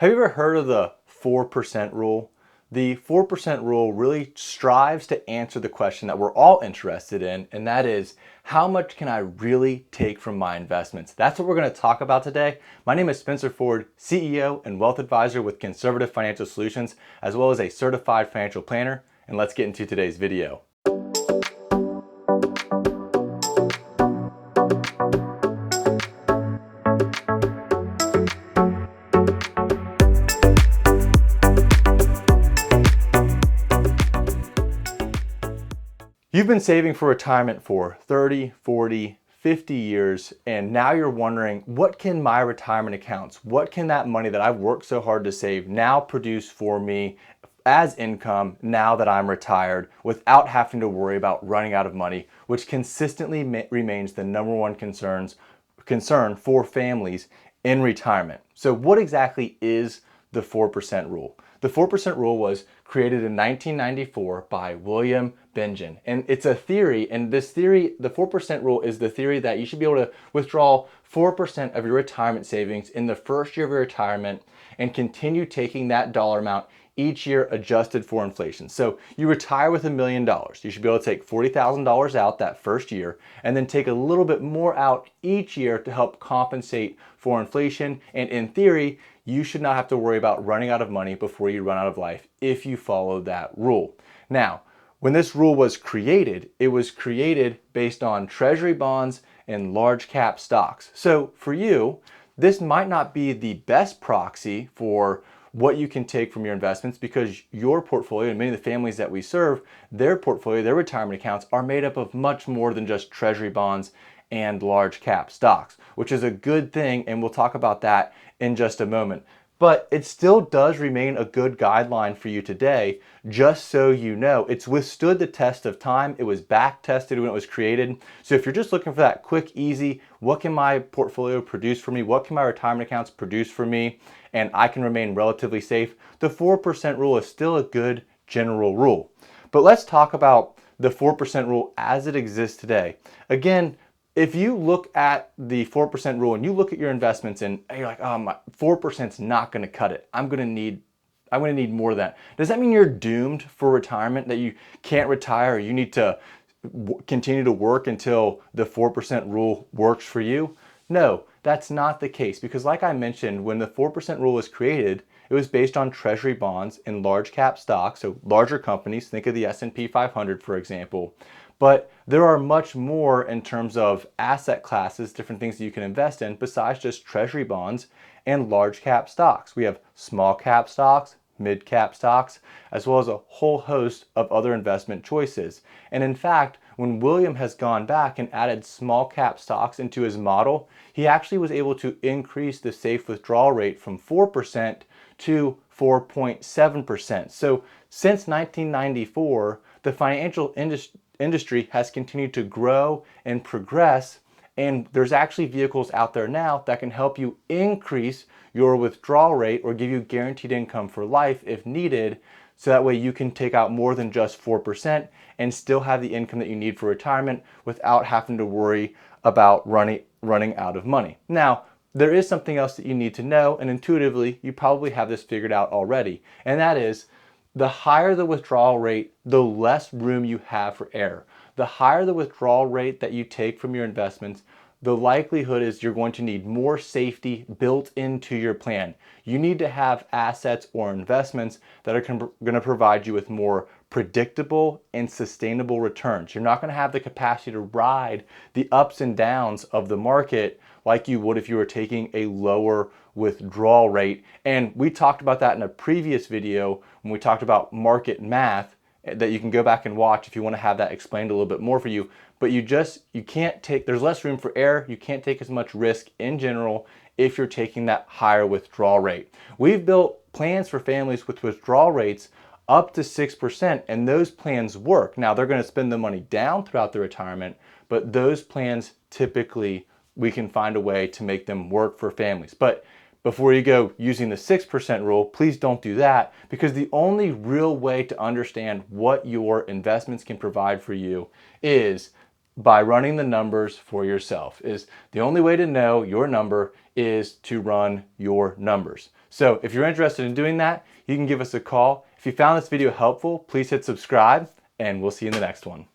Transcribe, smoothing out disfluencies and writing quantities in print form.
Have you ever heard of the 4% rule? The 4% rule really strives to answer the question that we're all interested in, and that is, how much can I really take from my investments? That's what we're going to talk about today. My name is Spencer Ford, CEO and wealth advisor with Conservative Financial Solutions, as well as a certified financial planner, and let's get into today's video. You've been saving for retirement for 30, 40, 50 years, and now you're wondering, what can my retirement accounts, what can that money that I've worked so hard to save now produce for me as income now that I'm retired without having to worry about running out of money, which consistently remains the number one concern for families in retirement. So what exactly is the 4% rule? The 4% rule was created in 1994 by William Bengen. And it's a theory, and this theory, the 4% rule, is the theory that you should be able to withdraw 4% of your retirement savings in the first year of your retirement and continue taking that dollar amount each year adjusted for inflation. So you retire with $1 million. You should be able to take $40,000 out that first year and then take a little bit more out each year to help compensate for inflation. And in theory, you should not have to worry about running out of money before you run out of life if you follow that rule. Now, when this rule was created, it was created based on treasury bonds and large cap stocks. So for you, this might not be the best proxy for what you can take from your investments, because your portfolio and many of the families that we serve, their portfolio, their retirement accounts are made up of much more than just treasury bonds and large cap stocks, which is a good thing, and we'll talk about that in just a moment. But it still does remain a good guideline for you today, just so you know. It's withstood the test of time. It was back tested when it was created. So if you're just looking for that quick, easy, what can my portfolio produce for me? What can my retirement accounts produce for me? And I can remain relatively safe, the 4% rule is still a good general rule. But let's talk about the 4% rule as it exists today. Again, if you look at the 4% rule and you look at your investments and you're like, oh, my 4% is not going to cut it. I'm going to need more than that. Does that mean you're doomed for retirement, that you can't retire, or you need to continue to work until the 4% rule works for you? No, that's not the case, because like I mentioned, when the 4% rule was created, it was based on treasury bonds and large cap stocks, so larger companies. Think of the S&P 500, for example. But there are much more in terms of asset classes, different things that you can invest in besides just treasury bonds and large cap stocks. We have small cap stocks, mid cap stocks, as well as a whole host of other investment choices. And in fact, when William has gone back and added small cap stocks into his model, he actually was able to increase the safe withdrawal rate from 4% to 4.7%. So since 1994, the financial industry has continued to grow and progress, and there's actually vehicles out there now that can help you increase your withdrawal rate or give you guaranteed income for life if needed, so that way you can take out more than just 4% and still have the income that you need for retirement without having to worry about running out of money. Now, there is something else that you need to know, and intuitively you probably have this figured out already, and that is, the higher the withdrawal rate, the less room you have for error. The higher the withdrawal rate that you take from your investments, the likelihood is you're going to need more safety built into your plan. You need to have assets or investments that are going to provide you with more predictable and sustainable returns. You're not going to have the capacity to ride the ups and downs of the market like you would if you were taking a lower withdrawal rate. And we talked about that in a previous video when we talked about market math, that you can go back and watch if you want to have that explained a little bit more for you. But you can't take, there's less room for error. You can't take as much risk in general if you're taking that higher withdrawal rate. We've built plans for families with withdrawal rates up to 6%, and those plans work. Now, they're going to spend the money down throughout the retirement, but those plans typically, we can find a way to make them work for families. But before you go using the 6% rule, please don't do that, because the only real way to understand what your investments can provide for you is by running the numbers for yourself. Is the only way to know your number is to run your numbers. So if you're interested in doing that, you can give us a call. If you found this video helpful, please hit subscribe, and we'll see you in the next one.